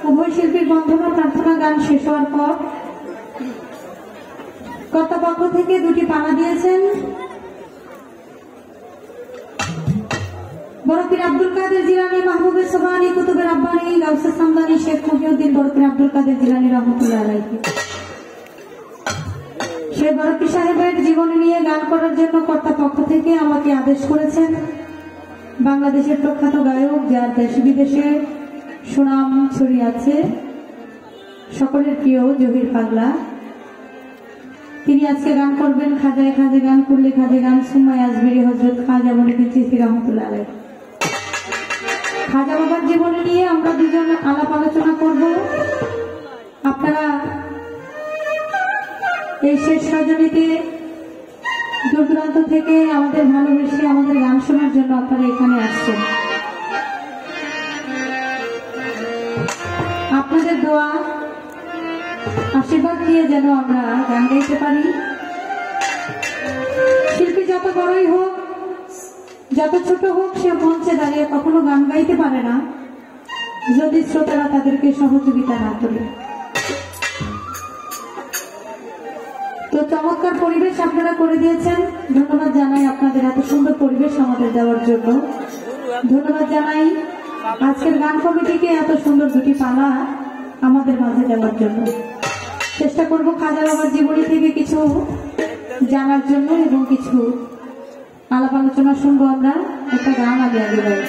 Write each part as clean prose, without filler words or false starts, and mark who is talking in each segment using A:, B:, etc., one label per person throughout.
A: উভয় শিল্পীর বন্ধনা প্রার্থনা গান শেষ হওয়ার পর কর্তাপক্ষ থেকে দুটি পানা দিয়েছেন বরপীর আব্দুল কাদের জিলানী, মাহবুবে সোবহানী, কুতুবে রাব্বানী, গাউসে সামদানী, শেখ মহিউদ্দিন বরপীর আব্দুল কাদের জিলানী রহমতুল্লাহ আলাইহি। সেই বরপীর সাহেবের জীবনী নিয়ে গান করার জন্য কর্তাপক্ষ থেকে আমাকে আদেশ করেছেন বাংলাদেশের প্রখ্যাত গায়ক, যার দেশ বিদেশে সুনাম ছড়িয়ে আছে, সকলের প্রিয় জহির পাগলা। তিনি আজকে গান করবেন খাজায় খাজে গান, কুল্লে খাজে গান, সুমাই আজমেরি হযরত খাজা মঈনুদ্দিন চিশতি রহমাতুল্লাহ আলাইহি। খাজা বাবার জীবনী নিয়ে আমরা দুজন আলাপ আলোচনা করব। আপনারা এই শেষ রজনীতে দূর দূরান্ত থেকে আমাদের ভালোবেসে আমাদের গান শোনার জন্য আপনারা এখানে আসছেন। আপনাদের দোয়া আশীর্বাদ নিয়ে যেন আমরা গান গাইতে পারি। শিল্পী যত বড়ই হোক, যত ছোট হোক, সে মঞ্চে দাঁড়িয়ে কখনো গান গাইতে পারে না যদি শ্রোতারা তাদেরকে সহযোগিতা না তোলে। তো চমৎকার পরিবেশ আপনারা করে দিয়েছেন, ধন্যবাদ জানাই আপনাদের এত সুন্দর পরিবেশ আমাদের দেওয়ার জন্য। ধন্যবাদ জানাই আজকের গান কমিটিকে এত সুন্দর দুটি পালা আমাদের মাঝে দেওয়ার জন্য। চেষ্টা করব খাজা বাবার জীবনী থেকে কিছু জানার জন্য এবং কিছু আলাপ আলোচনা শুনবো। আমরা একটা গান আগে গাই।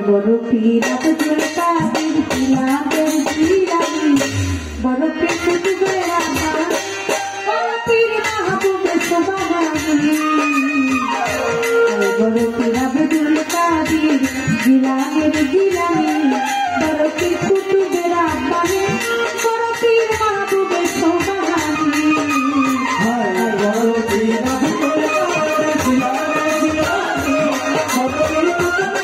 A: বড় পীর আব্দুল কাদের জিলানী, বড় পীর কুতুবে রাব্বানী, বড় পীর মাহবুবে সোবহানী, বড় পীর আব্দুল কাদের জিলানী, বড় পীর কুতুবে রাব্বানী, বড় পীর মাহবুবে সোবহানী, বড় পীর আব্দুল কাদের জিলানী, বড় পীর কুতুবে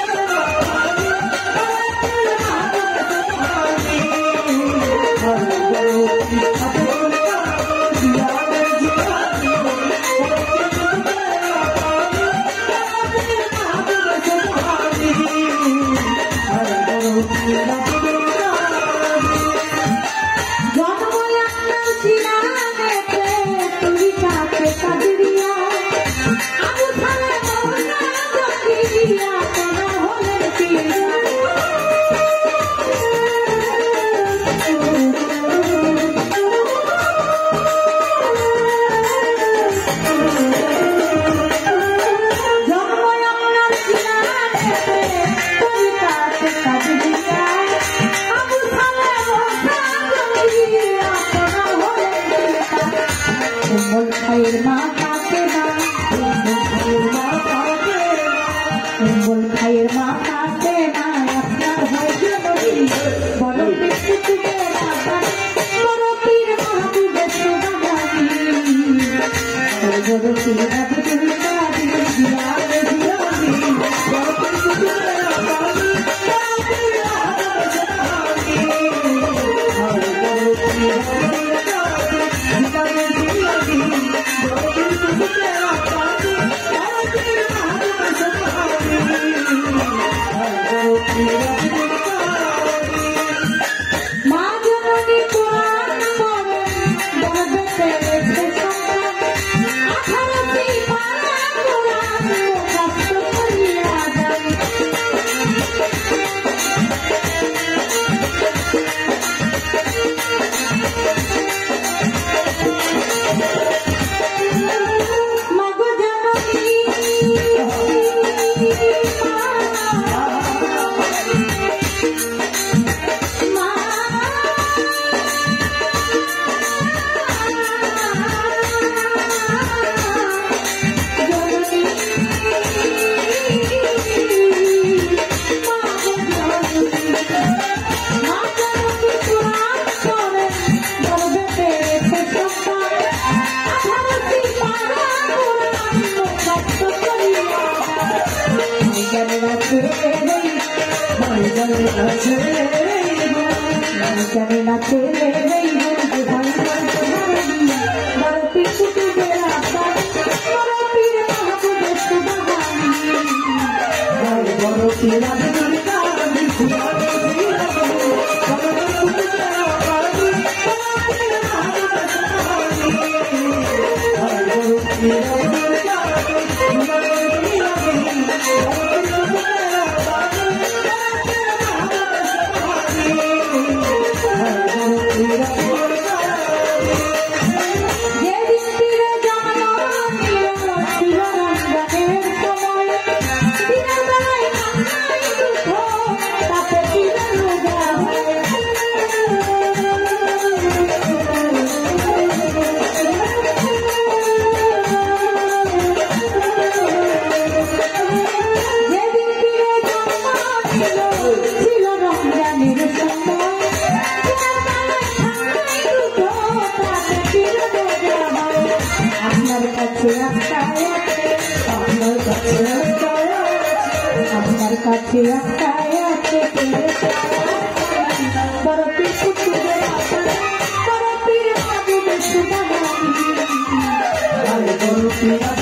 B: Jangan
A: আপনার কাছে একটাই আছে বড় পীর কুতুবে বড় পীর মাহবুবে সুবহানি বড় পীর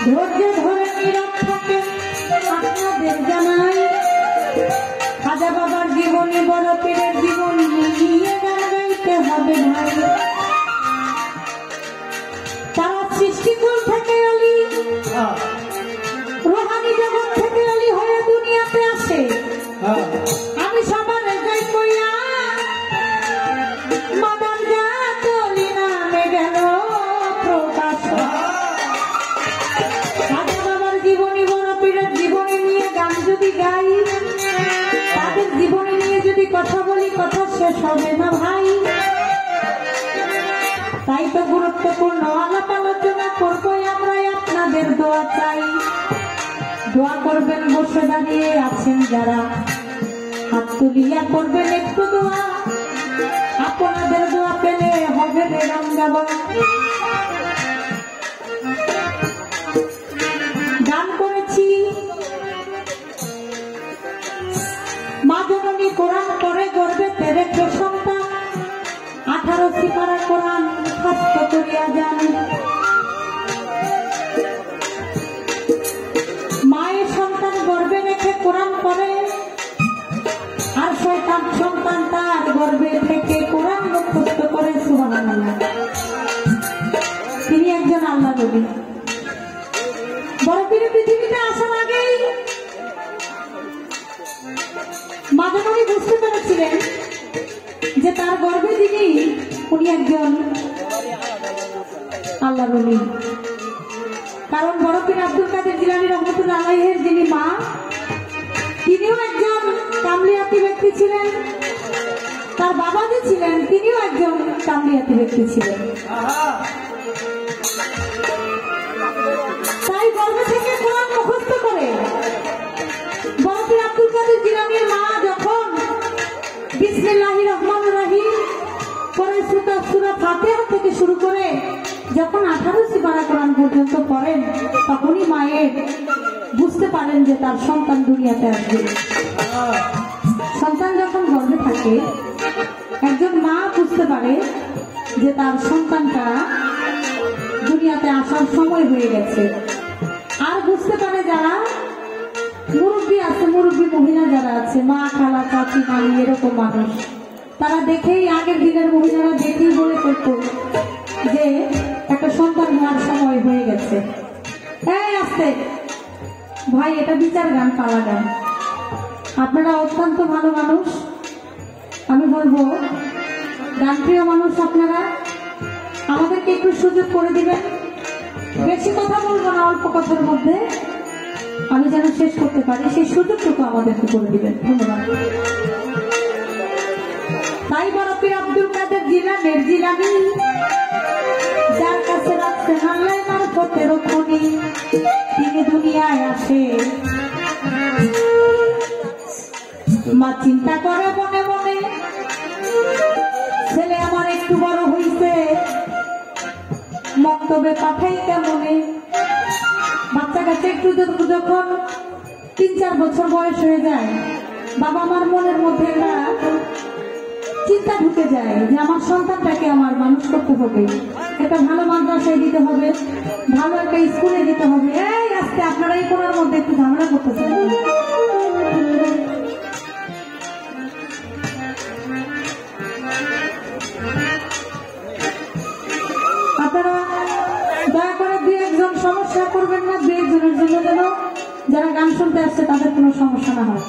A: ধৈর্য ধরে নীরব থাকে আপনাদের জানাই খাজা বাবার জীবনী বড় পীরের জীবনী নিয়ে গান গাইতে হবে ভাই। তারা সৃষ্টিকুল থেকে অলি রোহানি জগৎ থেকে অলি হয়ে দুনিয়াতে আসে। আমি সবার গাই কইয়া মাদার জাত অলি নামে গেল প্রকাশ। খাজা বাবার জীবনী বড় পীরের জীবনী নিয়ে গান যদি গাই, তাদের জীবনী নিয়ে যদি কথা বলি, কথা শেষ হবে না ভাই। তাই তো গুরুত্বপূর্ণ আলাপ আলোচনা করবো আমরা, আপনাদের দোয়া চাই। দোয়া করবেন বসে দাঁড়িয়ে আছেন যারা, হাত তুলিয়া করবেন একটু দোয়া। আপনাদের দোয়া পেলে হবে রে গান গাওয়া। গান করেছি মা জননী কোরআন পড়ে গর্বেতে রেখে সন্তান 18 সিপারা কোরআন মুখস্থ করিয়া যান। মায়ের সন্তান গর্বে রেখে কোরআন পড়ে, আর শয়তান সন্তান তার গর্বে থেকে কোরআন মুখস্থ করে। সুবহানাল্লাহ। তিনি একজন আল্লাহ নবী। বড় পীর পৃথিবীতে আসার আগেই মা জননী বুঝতে পেরেছিলেন যে তার গর্ভে যিনি, উনি একজন আল্লাহ নবী। কারণ বড় পীর আব্দুল কাদের জিলানী রহমতুল্লাহ আলাইহির যিনি মা, তিনিও একজন কামলিয়াতি ব্যক্তি ছিলেন। তার বাবা যে ছিলেন তিনিও একজন কামলিয়াতি ব্যক্তি ছিলেন। তাই গর্ভ থেকে কোরআন মুখস্থ করে বড় পীর আব্দুল কাদের জিলানীর মা যখন বিসমিল্লাহির রহমানির রহিম পরে সূরা ফাতিহা থেকে শুরু করে যখন 18 সিপারা কোরআন পর্যন্ত পর্যন্ত পড়েন তখনই মায়ের বুঝতে পারেন যে তার সন্তান দুনিয়াতে আসবে। সন্তান যখন গর্ভে থাকে একজন মা বুঝতে পারে যে তার সন্তানটা দুনিয়াতে আসার সময় হয়ে গেছে। আর বুঝতে পারে যারা মুরব্বী আছে, মুরব্বী মহিলা যারা আছে, মা, খালা, চাচি, নানি, এরকম মানুষ, তারা দেখেই, আগের দিনের মহিলারা দেখেই বলে করতো যে একটা সন্তান হওয়ার সময় হয়ে গেছে। এই আসতে ভাই, এটা বিচার গান, পালা গান। আপনারা অত্যন্ত ভালো মানুষ, আমি বলবো গানপ্রিয় মানুষ আপনারা, আমাদেরকে একটু সুযোগ করে দিবেন। বেশি কথা বলবো না, অল্প কথার মধ্যে আমি যেন শেষ করতে পারি, সেই সুযোগটুকু আমাদেরকে করে দিবেন। ধন্যবাদ। তাই বড় পীর আব্দুল কাদের জিলানের জিলানি, যার কাছে রাখছে আল্লাহ মারফতের খনি, তিনি দুনিয়ায় আসে মা চিন্তা করে মনে মনে, ছেলে আমার একটু বড় হইছে, মক্তবে পাঠাই কেমনে। বাচ্চা কাছে একটু যখন 3-4 বছর বয়স হয়ে যায়, বাবা আমার মনের মধ্যে একটা চিন্তা ঢুকে যায় যে আমার সন্তানটাকে আমার মানুষ করতে হবে, একটা ভালো মাদ্রাসায় দিতে হবে, ভালো একটা স্কুলে দিতে হবে। এই আজকে আপনারা এই কোনার মধ্যে একটু ঝামেলা করতেছেন। আপনারা দয়া করে 2-1 সমস্যা করবেন না, 2-1 জন্য যেন যারা গান শুনতে আসছে তাদের কোনো সমস্যা না হয়।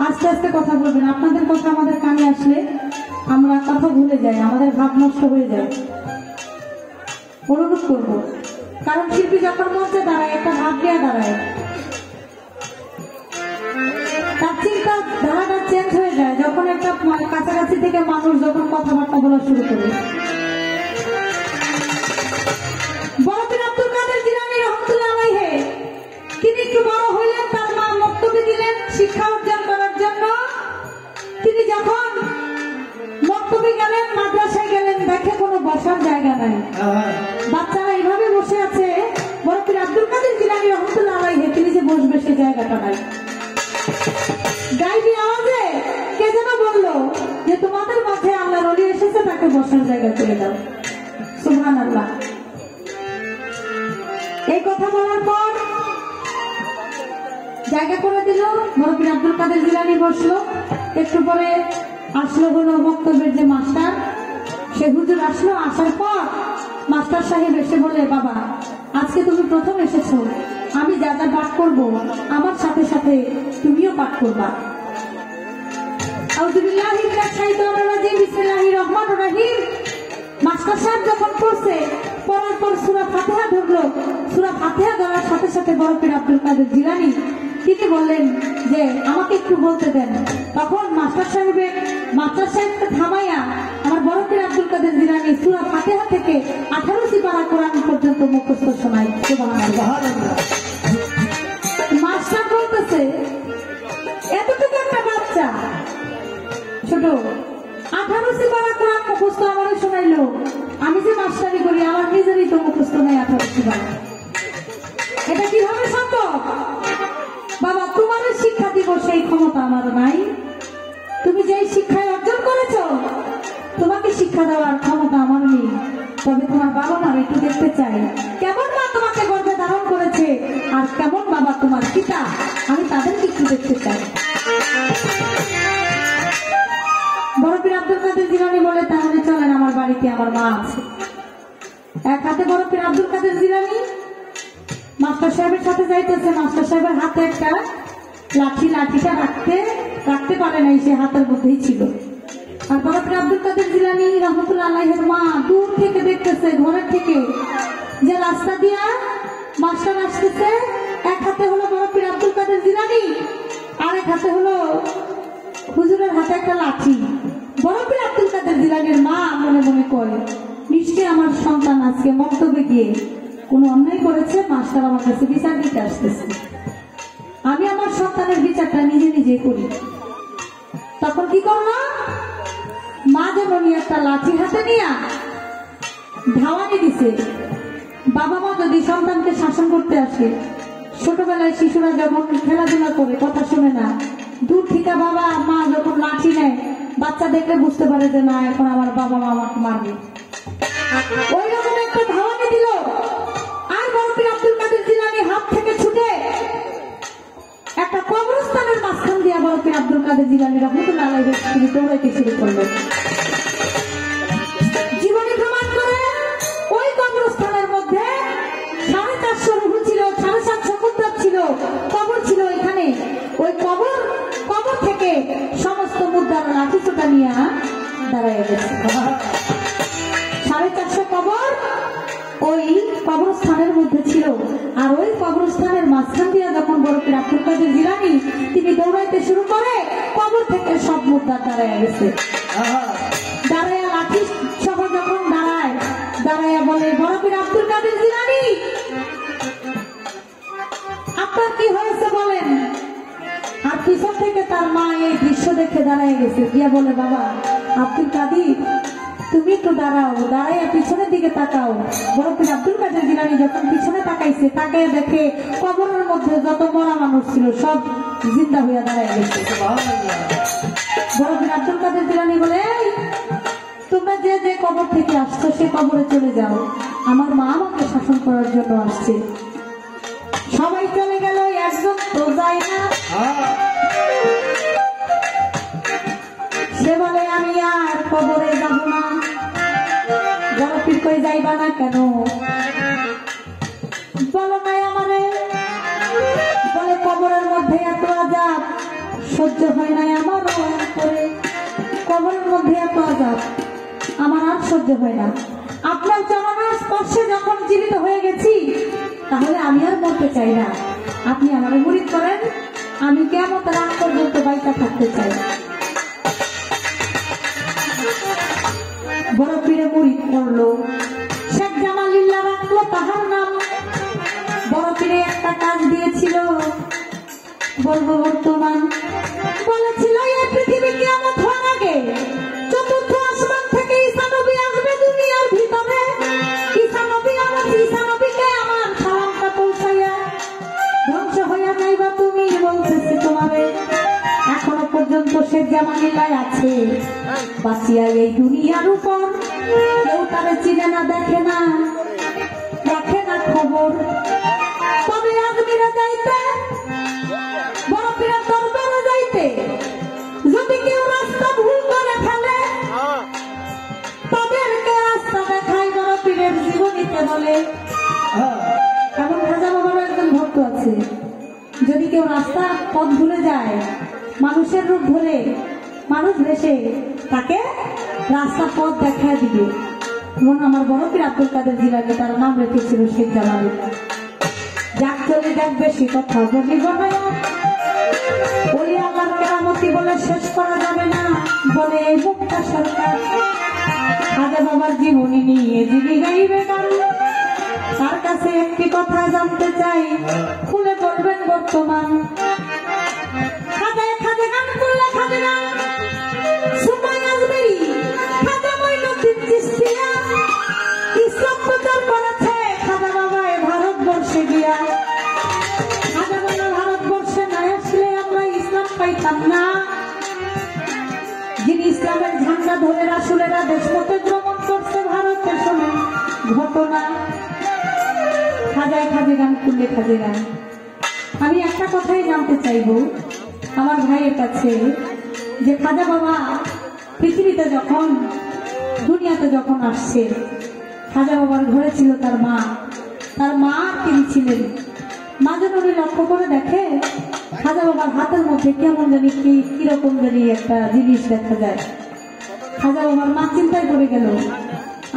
A: আস্তে আস্তে কথা বলবেন। আপনাদের কথা আমাদের কানে আসলে আমরা কথা ভুলে যাই, আমাদের ভাব নষ্ট হয়ে যায়। অনুরোধ করবো, কারণ শিল্পী যখন মঞ্চে দাঁড়ায় একটা ভাব নিয়ে দাঁড়ায়, তার চিন্তা ধারাটা চেঞ্জ হয়ে যায় যখন একটা কাছাকাছি থেকে মানুষ যখন কথাবার্তা বলা শুরু করে। বড় পীর আব্দুল কাদের জিলানী রহমাতুল্লাহ আলাইহি, তিনি একটু বড় হইলেন, তার মা মক্তবে দিলেন শিক্ষা অর্জন করার জন্য। তিনি যখন মক্তবে গেলেন, মাদ্রাসায় গেলেন, দেখে কোনো বসার জায়গা নাই, বাচ্চারা এইভাবে বসে আছে। বড় পীর আব্দুল কাদের জিলানী রহমাতুল্লাহ আলাইহি, তিনি যে বসবে সে জায়গাটা নাই। গাইবি আওয়াজে কে যেন বললো যে তোমাদের মাঝে আল্লাহর ওলি এসেছে, তাকে বসার জায়গা করে দাও। সুবহানাল্লাহ। এই কথা বলার পর জায়গা করে দিল, বড় পীর আব্দুল কাদের জিলানী বসলো। একটু পরে আসলো হলো মক্তবের যে মাস্টার, সে হুজুর আসলো। আসার পর মাস্টার সাহেব এসে বলে, বাবা আজকে তুমি প্রথম এসেছো, আমি যা যা পাঠ করবো আমার সাথে সাথে তুমিও পাঠ করবা। আউযুবিল্লাহি মিনাশ শাইতানির রাজিম, বিসমিল্লাহির রহমানির রহিম। মাস্টার সাহেব যখন পড়ছে, পড়ার পর সূরা ফাতিহা ধরলো। সূরা ফাতিহা ধরার সাথে সাথে বড় পীর আব্দুল কাদের জিলানী তিনি বললেন যে আমাকে একটু বলতে দেন। তখন মাস্টার সাহেবকে থামাইয়া আমার বড় পীর আব্দুল কাদের জিলানী সূরা ফাতিহা থেকে 18 পারা কোরআন পর্যন্ত মুখস্থ শোনায়। সুবহানাল্লাহ। মাস্টার বলতেছে, এতটুকু একটা বাচ্চা ছোট 18 পারা কোরআন মুখস্থ আমারও শোনাইলো। আমি যে মাস্টারি করি, আমার নিজেরই তো মুখস্থ নেই 18 পারা। এটা কিভাবে সম্ভব? বাবা তোমারও শিক্ষা দিব সেই ক্ষমতা আমার নাই। তুমি যেই শিক্ষায় অর্জন করেছো, তোমাকে শিক্ষা দেওয়ার ক্ষমতা আমার নেই। তবে তোমার বাবা মার একটু দেখতে চাই, কেমন মা তোমাকে গর্ভে ধারণ করেছে আর কেমন বাবা তোমার পিতা, আমি তাদেরকে একটু দেখতে চাই। বড় পীর আব্দুল কাদের জিলানী বলে, তাহলে চলেন আমার বাড়িতে, আমার মা আছে। এক হাতে বড় পীর আব্দুল কাদের জিলানী মাস্টার সাহেবের সাথে যাইতেছে। মাস্টার সাহেবের হাতে একটা লাঠি, লাঠিটা রাখতে পারে নাই, সে হাতের মধ্যেই ছিল। আর বড় পীর আব্দুল কাদের জিলানী রহমাতুল্লাহ আলাইহির মা দূর থেকে দেখতেছে, ঘরের থেকে যে রাস্তা দিয়া মাস্টার আসতেছে। এক হাতে হলো বড় পীর আব্দুল কাদের জিলানী, আর এক হাতে হলো হুজুরের হাতে একটা লাঠি। বড় পীর আব্দুল কাদের জিলানীর মা মনে মনে কয়, নিশ্চয়ই আমার সন্তান আজকে মক্তবে গিয়ে কোন অন্যায় করেছে, মাস্টার আমার কাছে বিচার দিতে আসতেছে। আমি আমার সন্তানের বিচারটা নিজে নিজে করি। তখন কি করলো, মা যেমন একটা লাঠি হাতে নিয়ে ধাওয়ানি দিছে। বাবা মা যদি সন্তানকে শাসন করতে আসে, ছোটবেলায় শিশুরা যখন খেলাধুলা করে কথা শুনে না, দূর থেকে বাবা মা যখন লাঠি নেয়, বাচ্চা দেখলে বুঝতে পারে যে না এখন আমার বাবা মা আমাকে মারবে, ওই রকম একটা ধাওয়ানি দিল। আর বড় পীর আব্দুল কাদের জিলানী হাত থেকে ছুটে একটা কবরস্থানের মাঝখান দিয়ে বড় পীর আব্দুল কাদের জিলানী রহমতুল্লাহ আলাইহি তিনি দৌড়াইতে শুরু করলেন। জীবনী প্রমাণ করে ওই কবরস্থানের মধ্যে 450 রুহু ছিল, 750 মুদ্রা ছিল, কবর ছিল এখানে। ওই কবর থেকে সমস্ত মুদ্রার লাঠি চোটা নিয়ে দাঁড়ায় গেছে। 450 কবর ওই কবরস্থানের মধ্যে ছিল। আর ওই কবরস্থানের মাঝখান দিয়ে যখন বড় পীর আব্দুল কাদের জিলানী তিনি দৌড়াইতে শুরু করে, কবর থেকে সব মুদ্রা দাঁড়ায় গেছে। দাঁড়ায় লাঠি সহ যখন দাঁড়ায় বলে, বড় পীর আব্দুল কাদের জিলানী আপনার কি হয়েছে বলেন। আর পিছন থেকে তার মা এই দৃশ্য দেখে দাঁড়ায় গেছে, গিয়া বলে, বাবা আব্দুল কাদের তুমি একটু দাঁড়াও, দাঁড়াইয়া পিছনের দিকে তাকাও। বড় পীর আব্দুল কাদের জিলানী যখন পিছনে তাকাইছে, তাকাইয়া দেখে কবরের মধ্যে যত মরা মানুষ ছিল সব জিন্দা হইয়া দাঁড়ায় গেছে। বড় পীর আব্দুল কাদের জিলানী বলে, তোমরা যে যে কবর থেকে আসছো সে কবরে চলে যাও, আমার মা আমাকে শাসন করার জন্য আসছে। সবাই চলে গেল, একজন তো যায় না। সে বলে, আমি আর কবরে যাব না। বড় পীর কই, যাইবা না কেন? বলো নাই আমারে। বলে, কবরের মধ্যে এত আযাব সহ্য হয় নাই আমার করে, কবরের মধ্যে এত আযাব আমার আর সহ্য হয় না। আপনার চরণের স্পর্শে যখন জীবিত হয়ে গেছি, তাহলে আমি আর মরতে চাই না। আপনি আমারে মুরিদ করেন, আমি কিয়ামত রাত পর্যন্ত বাইকা থাকতে চাই। বড় পীরে মুরিদ করলো, শেখ জামালিল্লাহ রাখলো তাহার নাম। বড় পীরে একটা কাজ দিয়েছিল, বলবো বর্তমান, বলেছিল এই পৃথিবী কিয়ামত হওয়ার আগে চতুর্থ আসমান থেকে ঈসা নবী আসবে দুনিয়ার ভিতরে। ঈসা নবীকে আমার সালামটা পৌঁছাইয়া ধ্বংস হইয়া যাইবা তুমি, বলতেছি তোমারে। এখনো পর্যন্ত শেখ জামালিল্লাহ আছে বাঁচিয়া এই দুনিয়ার উপর, কেউ তারে চিনে না, দেখে না, রাখে না খবর। তবে আজমিরে যাইতে, বড় পীরের দরবারে যাইতে যদি কেউ রাস্তা ভুল করে ফেলে, তাদেরকে রাস্তা দেখায় বড় পীরের জীবনীতে বলে। এমন খাজা বাবার একজন ভক্ত আছে, যদি কেউ রাস্তা পথ ভুলে যায়, মানুষের রূপ ধরে মানুষ ভেসে তাকে রাস্তা পথ দেখায় দিবে। মনে আমার বড় পীর আব্দুল কাদের জিলানী তার নাম রেখেছিল শেখ জামালিল্লাহ। যাক চলে যাক, বেশি কথা বলিব না, ওই আল্লাহর কেরামতি বলে শেষ করা যাবে না। বলে এই মুক্তা সরকার খাজা বাবার জীবনী নিয়ে যিনি গাইবে গান, তার কাছে একটি কথা জানতে চাই, খুলে বলবেন বর্তমান। খাজায় খাজা গান করলে খাজা গান, সুমাই আজমেরি, খাজা মঈনুদ্দিন চিশতিয়া ইসলাম প্রচার করেছে খাজা বাবায় ভারতবর্ষে গিয়া। খাজা বাবা ভারতবর্ষে না আসলে আমরা ইসলাম পাইতাম না। যিনি ইসলামের ঝান্ডা ধরে রাসূলেরা দেশপথে ভ্রমণ করছে ভারতে, শোনেন ঘটনা। খাজায় খাজা গান করলে খাজা গান। আমি একটা কথাই জানতে চাইব আমার ভাইয়ের কাছে, যে খাজা বাবা পৃথিবীতে যখন দুনিয়াতে যখন আসছে, খাজা বাবার ঘরে ছিল তার মা তিনি ছিলেন। মা যেন উনি লক্ষ্য করে দেখে খাজা বাবার হাতের মধ্যে কেমন জানি কিরকম জানি একটা জিনিস দেখা যায়। খাজা বাবার মা চিন্তায় পড়ে গেল,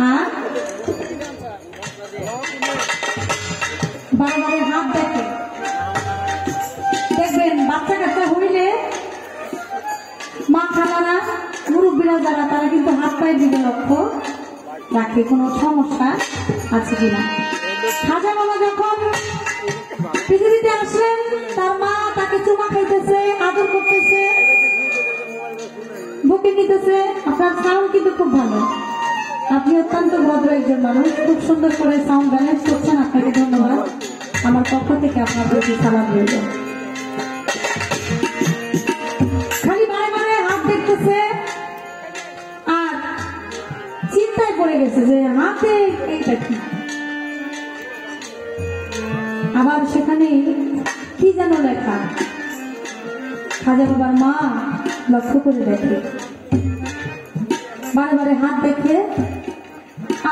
A: আর বারবার হাত দেখে। দেখবেন বাচ্চা কাচ্চা হইলে মা খালারা মুরব্বীরা যারা, তারা কিন্তু হাত পায়ের দিকে লক্ষ্য রাখে কোনো সমস্যা আছে কিনা। খাজা বাবা যখন পৃথিবীতে আসলেন, তার মা তাকে চুমা খাইতেছে, আদর করতেছে, বুকে নিতেছে। আপনার সাউন্ড কিন্তু খুব ভালো, আপনি অত্যন্ত ভদ্র একজন মানুষ, খুব সুন্দর করে সাউন্ড ব্যালেন্স করছেন, আপনাকে ধন্যবাদ। আমার পক্ষ থেকে আপনার প্রতি সালাম রইল। খালি বারে বারে হাত দেখতেছে আর চিন্তায় পড়ে গেছে যে হাতে এইটা কি, আবার সেখানে কি যেন লেখা। খাজা বাবার মা লক্ষ্য করে দেখে, বারে বারে হাত দেখে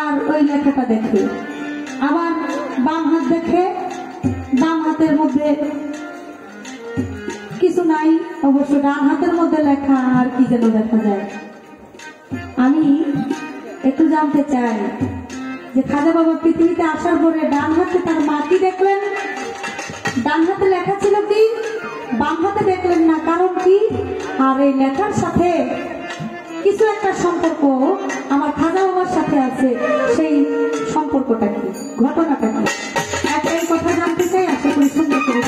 A: আর ওই লেখাটা দেখে, আবার বাম হাত দেখে, বাম হাতের মধ্যে কিছু নাই, অবশ্য ডান হাতের মধ্যে লেখা আর কি যেন দেখা যায়। আমি একটু জানতে চাই যে খাজা বাবা পৃথিবীতে আসার পরে ডান হাতে তার মা কি দেখলেন? ডান হাতে লেখা ছিল কি, বাম হাতে দেখলেন না, কারণ কি? আর এই লেখার সাথে কিছু একটা সম্পর্ক আমার খাজা বাবার সাথে আছে, সেই সম্পর্কটা কি, ঘটনাটা কি, একটাই কথা জানতে চাই। আশা করি সুন্দর করে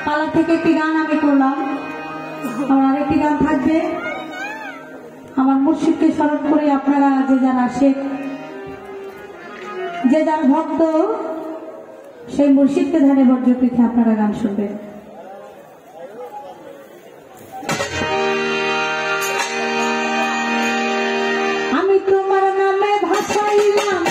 A: পালা থেকে একটি গান আমি করলাম, আমার আরেকটি গান থাকবে। আমার মুর্শিদকে স্মরণ করে আপনারা যে যারা আসে, যে যার ভক্ত, সেই মুর্শিদকে ধ্যানে বর্জ্য পৃথে আপনারা গান শুনবেন। আমি তোমার নামে ভাসাইলাম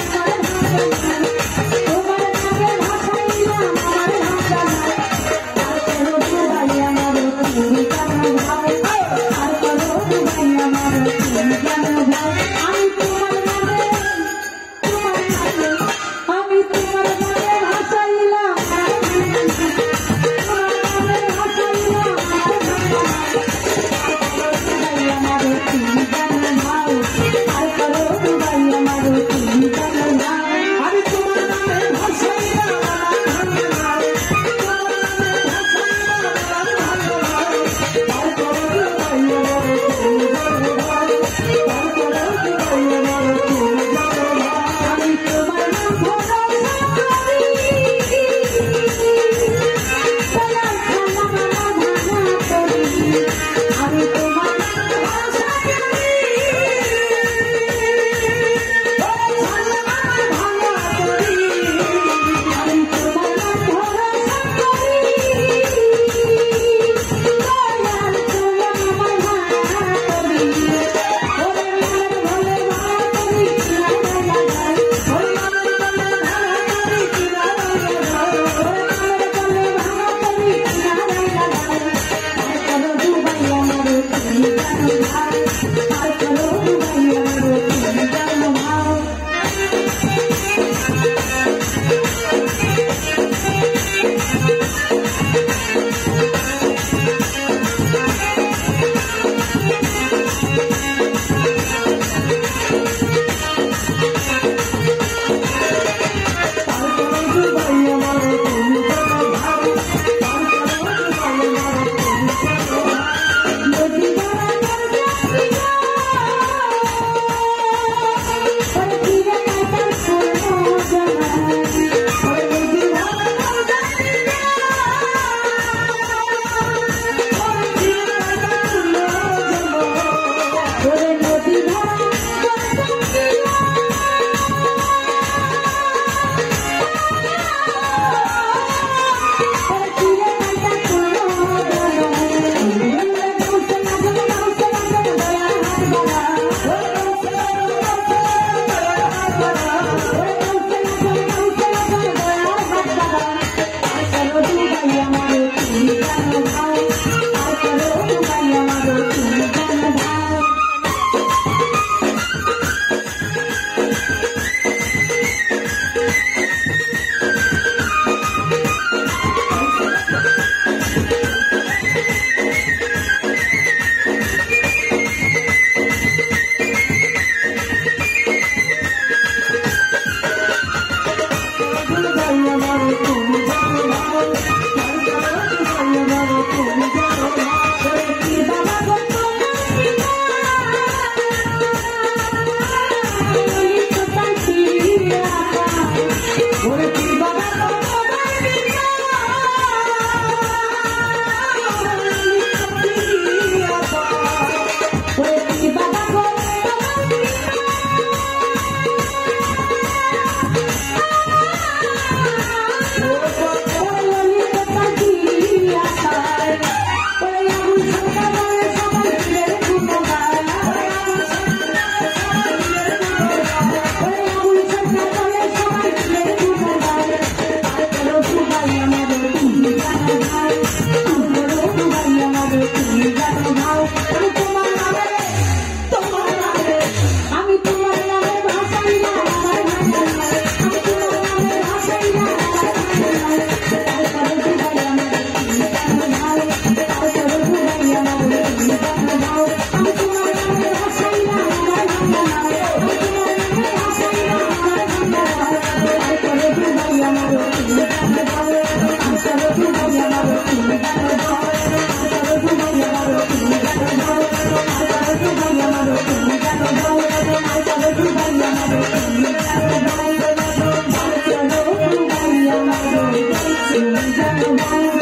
A: Bye.